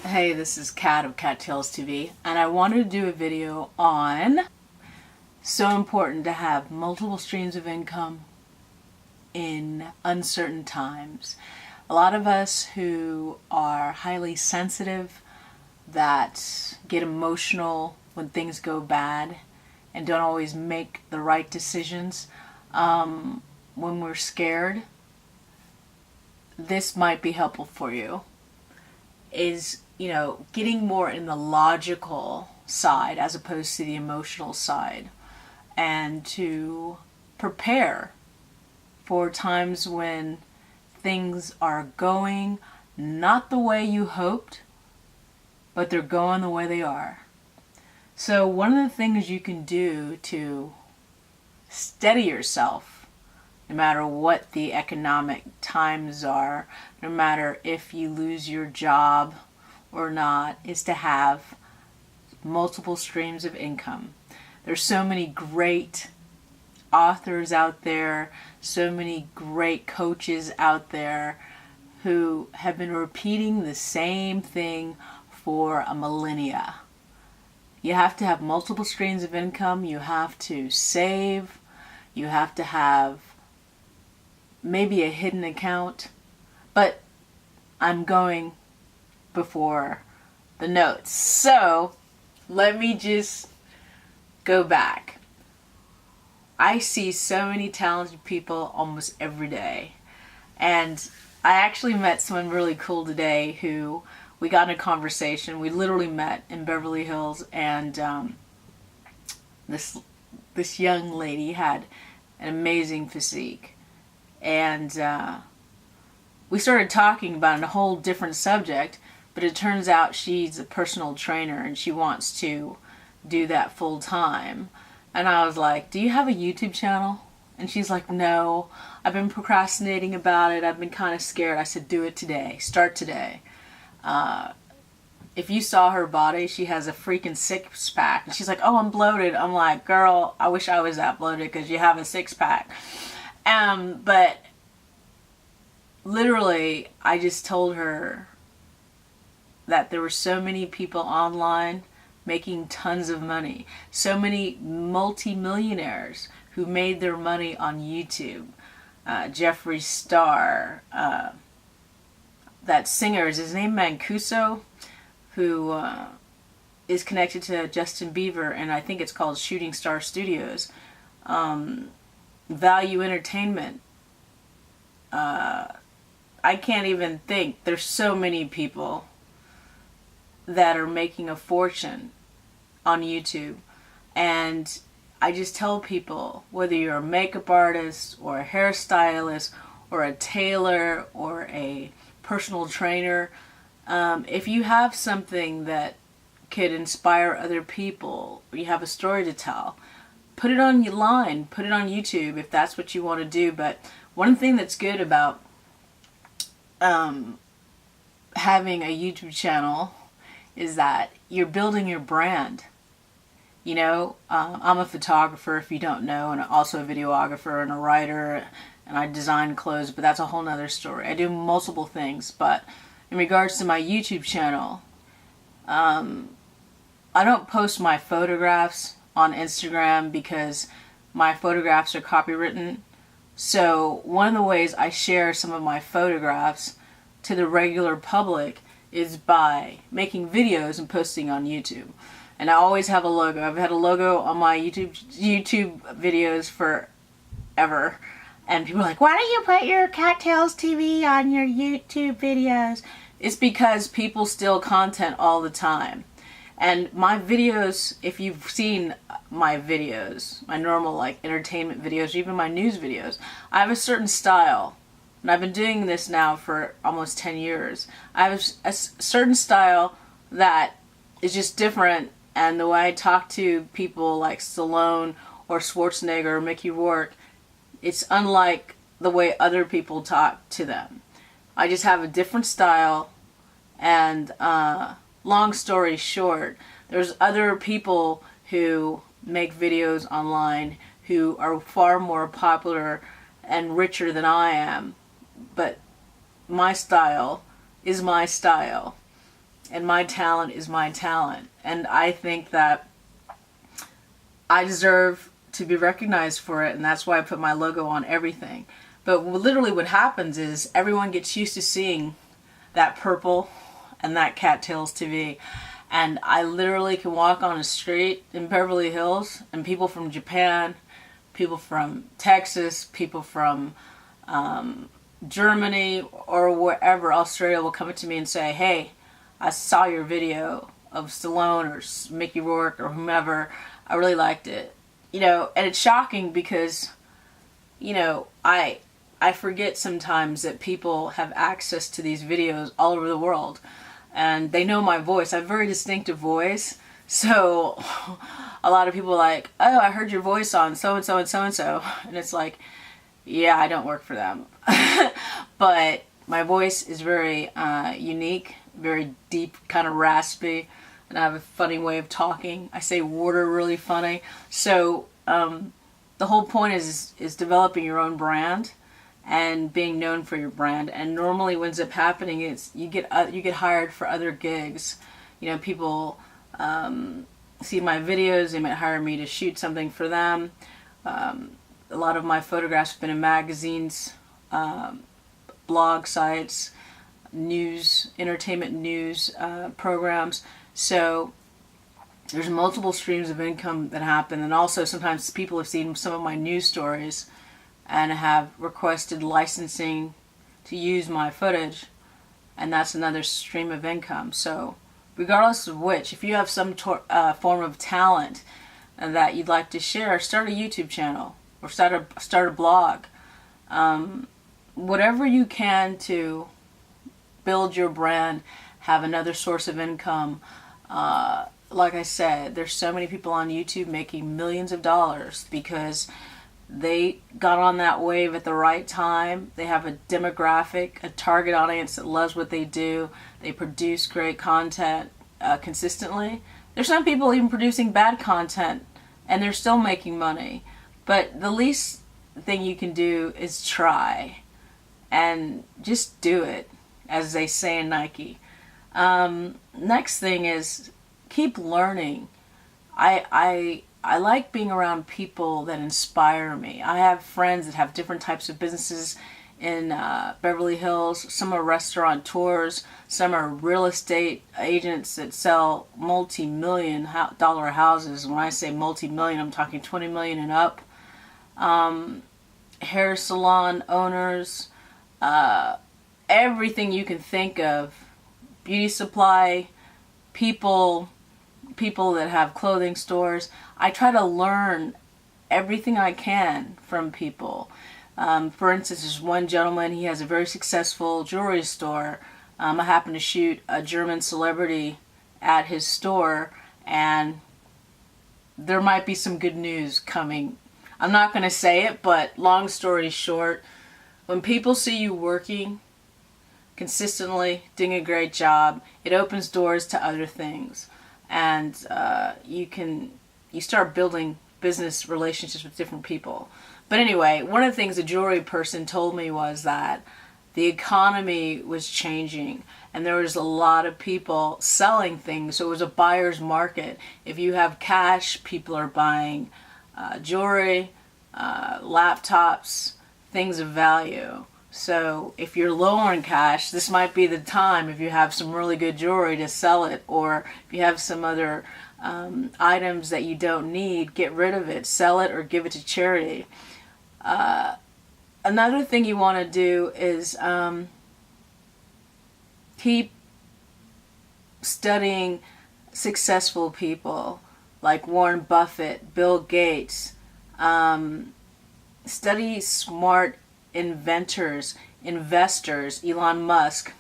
Hey, this is Kat of Kattalestv, and I wanted to do a video on so important to have multiple streams of income in uncertain times. A lot of us who are highly sensitive, that get emotional when things go bad and don't always make the right decisions, when we're scared, this might be helpful for you. Is, getting more in the logical side as opposed to the emotional side, and to prepare for times when things are going not the way you hoped, but they're going the way they are. So one of the things you can do to steady yourself, no matter what the economic times are, no matter if you lose your job or not, is to have multiple streams of income. There's so many great authors out there, so many great coaches out there who have been repeating the same thing for a millennia. You have to have multiple streams of income. You have to save. You have to have maybe a hidden account. But I'm going before the notes. So let me just go back. I see so many talented people almost every day. And I actually met someone really cool today who we got in a conversation. We literally met in Beverly Hills, and this young lady had an amazing physique. And we started talking about a whole different subject, but it turns out she's a personal trainer and she wants to do that full time. And I was like, do you have a YouTube channel? And she's like, no, I've been procrastinating about it. I've been kind of scared. I said, do it today. Start today. If you saw her body, she has a freaking six-pack. And she's like, oh, I'm bloated. I'm like, girl, I wish I was that bloated because you have a six-pack. But literally, I just told her that there were so many people online making tons of money. So many multi-millionaires who made their money on YouTube. Jeffree Star, that singer, is his name Mancuso, who is connected to Justin Bieber, and I think it's called Shooting Star Studios. Value Entertainment. I can't even think. There's so many people that are making a fortune on YouTube. And I just tell people, whether you're a makeup artist or a hairstylist or a tailor or a personal trainer, if you have something that could inspire other people, or you have a story to tell, put it on your line, put it on YouTube if that's what you want to do. But one thing that's good about having a YouTube channel is that you're building your brand. I'm a photographer, if you don't know, and also a videographer and a writer, and I design clothes, but that's a whole nother story. I do multiple things, but in regards to my YouTube channel, I don't post my photographs on Instagram because my photographs are copywritten. So one of the ways I share some of my photographs to the regular public is by making videos and posting on YouTube. And I always have a logo. I've had a logo on my YouTube videos forever. And people are like, why don't you put your Kattalestv on your YouTube videos? It's because people steal content all the time. And my videos, if you've seen my videos, my normal entertainment videos, even my news videos, I have a certain style. And I've been doing this now for almost 10 years. I have a certain style that is just different, and the way I talk to people like Stallone or Schwarzenegger or Mickey Rourke, it's unlike the way other people talk to them. I just have a different style, and long story short, there's other people who make videos online who are far more popular and richer than I am. But my style is my style. and my talent is my talent. And I think that I deserve to be recognized for it, and that's why I put my logo on everything. But literally what happens is everyone gets used to seeing that purple and that Kattalestv. And I literally can walk on a street in Beverly Hills and people from Japan, people from Texas, people from Germany or wherever, Australia, will come up to me and say, hey, I saw your video of Stallone or Mickey Rourke or whomever. I really liked it. You know, and it's shocking because, you know, I forget sometimes that people have access to these videos all over the world. And they know my voice. I have a very distinctive voice. So a lot of people are like, oh, I heard your voice on so-and-so and so-and-so. And it's like, yeah, I don't work for them. But my voice is very unique, very deep, kind of raspy. And I have a funny way of talking. I say water really funny. So the whole point is developing your own brand and being known for your brand. And normally what ends up happening is you get hired for other gigs. You know, people see my videos, they might hire me to shoot something for them. A lot of my photographs have been in magazines, blog sites, news, entertainment news programs. So there's multiple streams of income that happen. And also sometimes people have seen some of my news stories and have requested licensing to use my footage, and that's another stream of income. So regardless of which, if you have some form of talent that you'd like to share, start a YouTube channel or start a blog. Whatever you can to build your brand, have another source of income. Like I said, there's so many people on YouTube making millions of dollars because they got on that wave at the right time. They have a demographic, a target audience that loves what they do. They produce great content consistently. There's some people even producing bad content and they're still making money. But the least thing you can do is try and just do it, as they say in Nike. Next thing is keep learning. I like being around people that inspire me. I have friends that have different types of businesses in Beverly Hills. Some are restaurateurs, some are real estate agents that sell multi-million dollar houses. When I say multi-million, I'm talking 20 million and up. Hair salon owners, everything you can think of. Beauty supply people that have clothing stores. I try to learn everything I can from people. For instance, there's one gentleman, he has a very successful jewelry store. I happened to shoot a German celebrity at his store, and there might be some good news coming. I'm not going to say it, but long story short, when people see you working consistently, doing a great job, it opens doors to other things. And you start building business relationships with different people. But anyway, one of the things a jewelry person told me was that the economy was changing and there was a lot of people selling things, so it was a buyer's market. If you have cash, people are buying jewelry, laptops, things of value. So if you're low on cash, this might be the time, if you have some really good jewelry, to sell it. Or if you have some other items that you don't need, get rid of it, sell it, or give it to charity. Another thing you want to do is keep studying successful people like Warren Buffett, Bill Gates. Study smart inventors, investors. Elon Musk,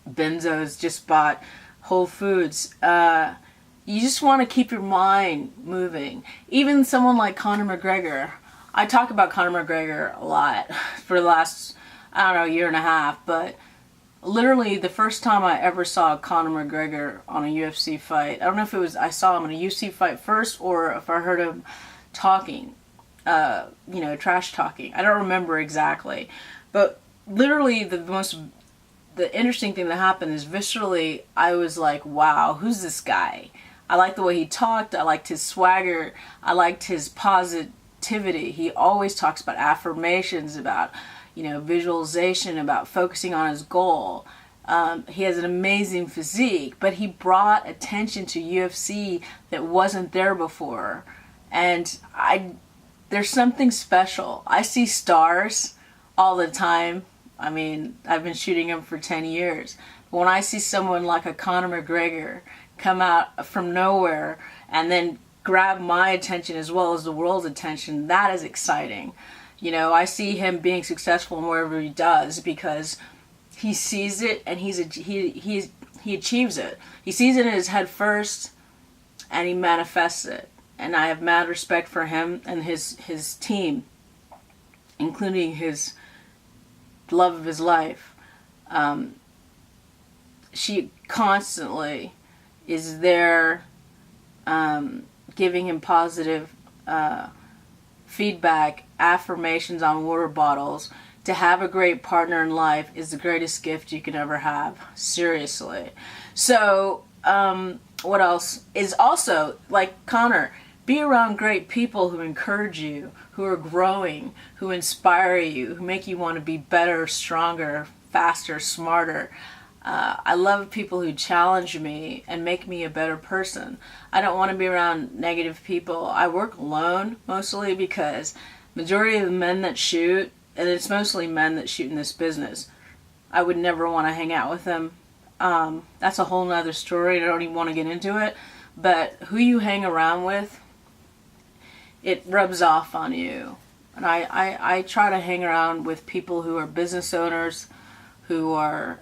Benzo's just bought Whole Foods. You just want to keep your mind moving. Even someone like Conor McGregor. I talk about Conor McGregor a lot for the last, year and a half, but literally the first time I ever saw Conor McGregor on a UFC fight, I don't know if it was I saw him in a UFC fight first or if I heard him talking, trash talking. I don't remember exactly. But literally the most the interesting thing that happened is viscerally, I was like, wow, who's this guy? I liked the way he talked. I liked his swagger. I liked his positivity. He always talks about affirmations, about, visualization, about focusing on his goal. He has an amazing physique, but he brought attention to UFC that wasn't there before. And there's something special. I see stars all the time. I mean, I've been shooting them for 10 years. But when I see someone like a Conor McGregor come out from nowhere and then grab my attention as well as the world's attention, that is exciting. I see him being successful in wherever he does because he sees it and he achieves it. He sees it in his head first and he manifests it. And I have mad respect for him and his team, including his love of his life. She constantly is there giving him positive feedback, affirmations on water bottles. To have a great partner in life is the greatest gift you can ever have. Seriously. So, what else? Is also, like Connor, be around great people who encourage you, who are growing, who inspire you, who make you want to be better, stronger, faster, smarter. I love people who challenge me and make me a better person. I don't want to be around negative people. I work alone mostly because majority of the men that shoot, and it's mostly men that shoot in this business, I would never want to hang out with them. That's a whole nother story. I don't even want to get into it. But who you hang around with, it rubs off on you. And I try to hang around with people who are business owners, who are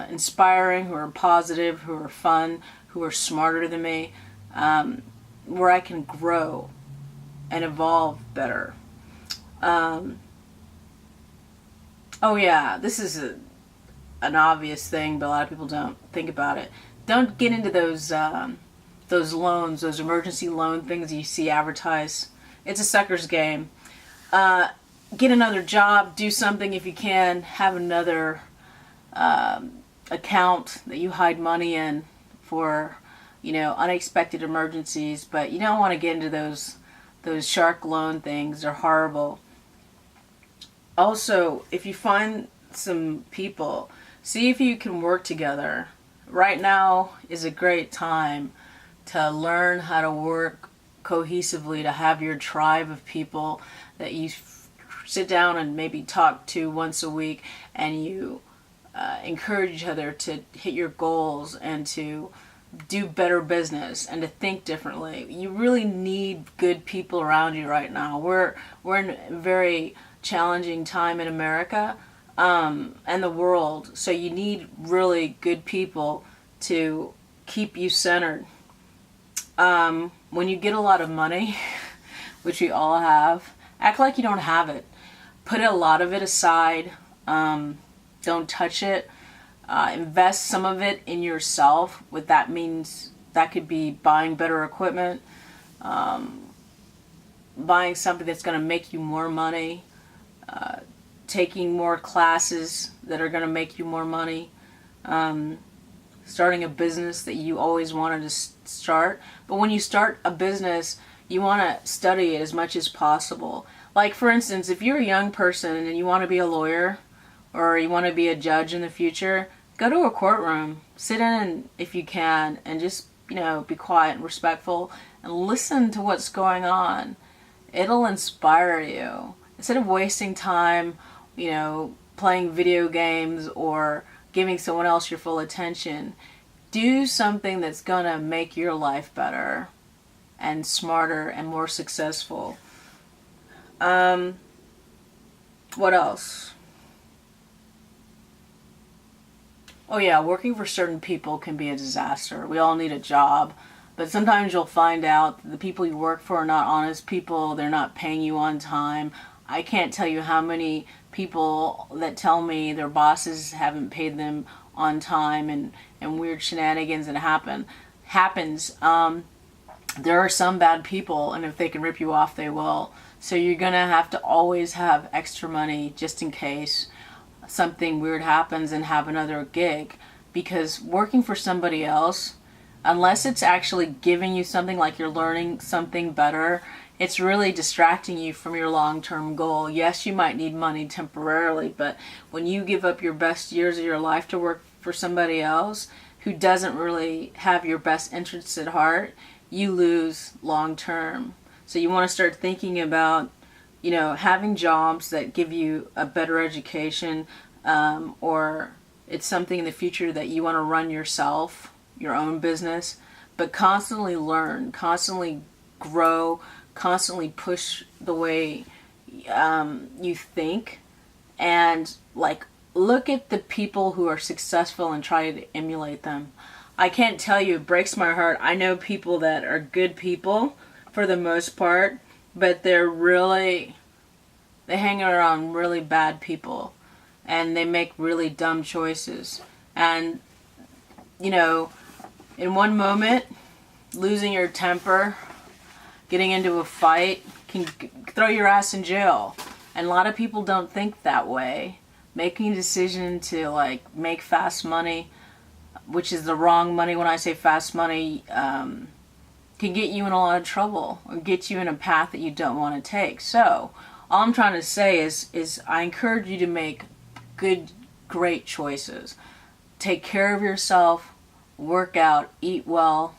inspiring, who are positive, who are fun, who are smarter than me, where I can grow and evolve better. Oh yeah, this is an obvious thing, but a lot of people don't think about it. Don't get into those loans, those emergency loan things you see advertised. It's a sucker's game. Get another job, do something if you can, have another account that you hide money in for, unexpected emergencies, but you don't want to get into those shark loan things. They're horrible. Also, if you find some people, see if you can work together. Right now is a great time to learn how to work cohesively, to have your tribe of people that you sit down and maybe talk to once a week, and you encourage each other to hit your goals and to do better business and to think differently. You really need good people around you right now. We're in a very challenging time in America and the world, so you need really good people to keep you centered. When you get a lot of money, which we all have, act like you don't have it. Put a lot of it aside. Don't touch it. Invest some of it in yourself. What that means, that could be buying better equipment, buying something that's going to make you more money, taking more classes that are going to make you more money, starting a business that you always wanted to start. But when you start a business, you want to study it as much as possible. Like, for instance, if you're a young person and you want to be a lawyer or you want to be a judge in the future, go to a courtroom, sit in if you can, and just, be quiet and respectful and listen to what's going on. It'll inspire you. Instead of wasting time, playing video games or giving someone else your full attention, do something that's going to make your life better and smarter and more successful. What else? Oh yeah, working for certain people can be a disaster. We all need a job, but sometimes you'll find out that the people you work for are not honest people. They're not paying you on time. I can't tell you how many people that tell me their bosses haven't paid them on time, and weird shenanigans that happens. There are some bad people, and if they can rip you off, they will. So you're going to have to always have extra money just in case. something weird happens and have another gig. Because working for somebody else, unless it's actually giving you something, like you're learning something better, it's really distracting you from your long-term goal. Yes, you might need money temporarily, but when you give up your best years of your life to work for somebody else who doesn't really have your best interests at heart, you lose long-term. So you want to start thinking about, having jobs that give you a better education, or it's something in the future that you want to run yourself, your own business, but constantly learn, constantly grow, constantly push the way you think, and look at the people who are successful and try to emulate them. I can't tell you, it breaks my heart. I know people that are good people for the most part, but they hang around really bad people, and they make really dumb choices. And, in one moment, losing your temper, getting into a fight, can throw your ass in jail. And a lot of people don't think that way. Making a decision to, make fast money, which is the wrong money. When I say fast money, can get you in a lot of trouble or get you in a path that you don't want to take. So, all I'm trying to say is I encourage you to make good, great choices. Take care of yourself, work out, eat well,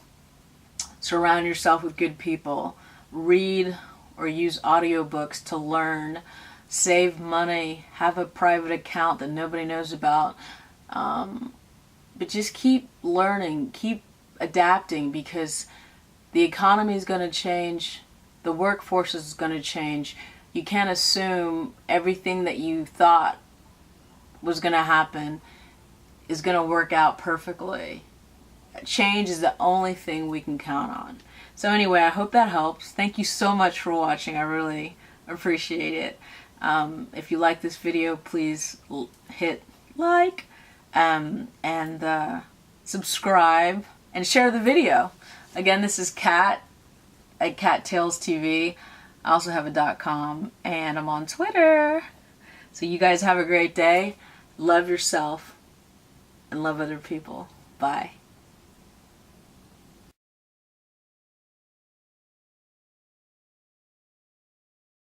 surround yourself with good people, read or use audiobooks to learn, save money, have a private account that nobody knows about, but just keep learning, keep adapting, because the economy is going to change, the workforce is going to change. You can't assume everything that you thought was going to happen is going to work out perfectly. Change is the only thing we can count on. So anyway, I hope that helps. Thank you so much for watching. I really appreciate it. If you like this video, please hit like and subscribe and share the video. Again, this is Kat at Kattalestv. I also have a .com, and I'm on Twitter. So you guys have a great day. Love yourself and love other people. Bye.